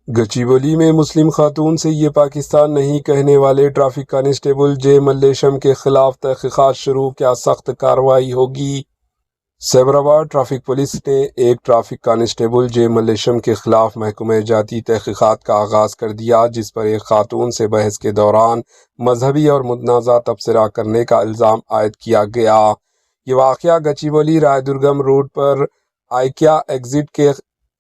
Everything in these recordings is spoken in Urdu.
گچیبولی میں مسلم خاتون سے یہ پاکستان نہیں کہنے والے ٹریفک کانسٹیبل جے ملیشم کے خلاف تحقیقات شروع، کیا سخت کارروائی ہوگی؟ سیبرآباد ٹریفک پولیس نے ایک ٹریفک کانسٹیبل جے ملیشم کے خلاف محکمہ جاتی تحقیقات کا آغاز کر دیا، جس پر ایک خاتون سے بحث کے دوران مذہبی اور متنازع تبصرہ کرنے کا الزام عائد کیا گیا۔ یہ واقعہ گچیبولی رائے درگم روڈ پر آئیکیا ایگزٹ کے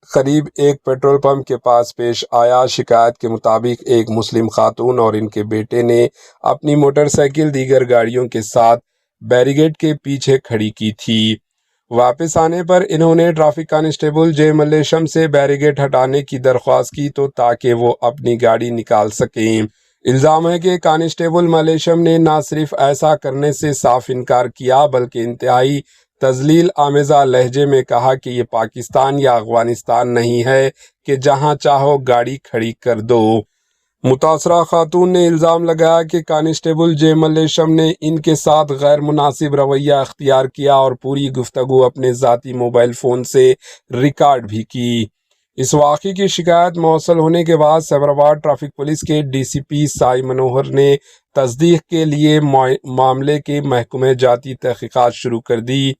قریب ایک پیٹرول پمپ کے پاس پیش آیا۔ شکایت کے مطابق ایک مسلم خاتون اور ان کے بیٹے نے اپنی موٹر سائیکل دیگر گاڑیوں کے ساتھ بیریگیڈ کے پیچھے کھڑی کی تھی۔ واپس آنے پر انہوں نے ٹریفک کانسٹیبل جے ملیشم سے بیریگیڈ ہٹانے کی درخواست کی تو تاکہ وہ اپنی گاڑی نکال سکیں۔ الزام ہے کہ کانسٹیبل ملیشم نے نہ صرف ایسا کرنے سے صاف انکار کیا بلکہ انتہائی تذلیل آمیزہ لہجے میں کہا کہ یہ پاکستان یا افغانستان نہیں ہے کہ جہاں چاہو گاڑی کھڑی کر دو۔ متاثرہ خاتون نے الزام لگایا کہ کانسٹیبل جے ملیشم نے ان کے ساتھ غیر مناسب رویہ اختیار کیا اور پوری گفتگو اپنے ذاتی موبائل فون سے ریکارڈ بھی کی۔ اس واقعے کی شکایت موصول ہونے کے بعد سیبرآباد ٹریفک پولیس کے ڈی سی پی سائی منوہر نے تصدیق کے لیے معاملے کے محکمہ جاتی تحقیقات شروع کر دی۔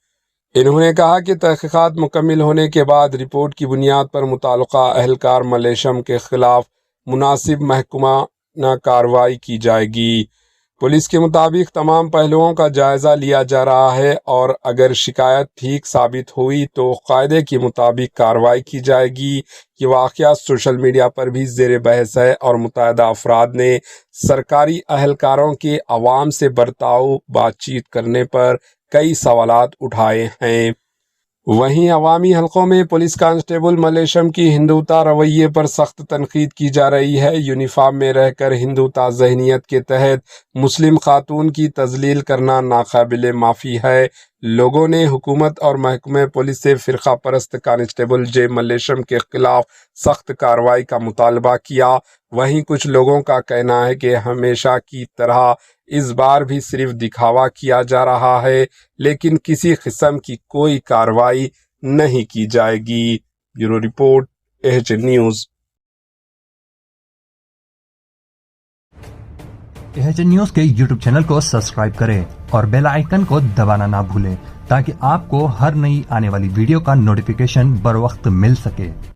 انہوں نے کہا کہ تحقیقات مکمل ہونے کے بعد رپورٹ کی بنیاد پر متعلقہ اہلکار ملیشم کے خلاف مناسب محکمہ کارروائی کی جائے گی۔ پولیس کے مطابق تمام پہلوؤں کا جائزہ لیا جا رہا ہے اور اگر شکایت ٹھیک ثابت ہوئی تو قاعدے کے مطابق کارروائی کی جائے گی۔ یہ واقعہ سوشل میڈیا پر بھی زیر بحث ہے اور متعدد افراد نے سرکاری اہلکاروں کے عوام سے بات چیت کرنے پر کئی سوالات اٹھائے ہیں۔ وہیں عوامی حلقوں میں پولیس کانسٹیبل ملیشم کی ہندوتا رویے پر سخت تنقید کی جا رہی ہے۔ یونیفارم میں رہ کر ہندوتا ذہنیت کے تحت مسلم خاتون کی تذلیل کرنا ناقابل معافی ہے۔ لوگوں نے حکومت اور محکمہ پولیس سے فرقہ پرست کانسٹیبل جے ملیشم کے خلاف سخت کارروائی کا مطالبہ کیا۔ وہیں کچھ لوگوں کا کہنا ہے کہ ہمیشہ کی طرح اس بار بھی صرف دکھاوا کیا جا رہا ہے لیکن کسی قسم کی کوئی کارروائی نہیں کی جائے گی۔ Bureau report AHN news. AHN news کے YouTube چینل کو سبسکرائب کریں اور بیل آئیکن کو دبانا نہ بھولیں تاکہ آپ کو ہر نئی آنے والی ویڈیو کا نوٹیفیکیشن بر وقت مل سکے۔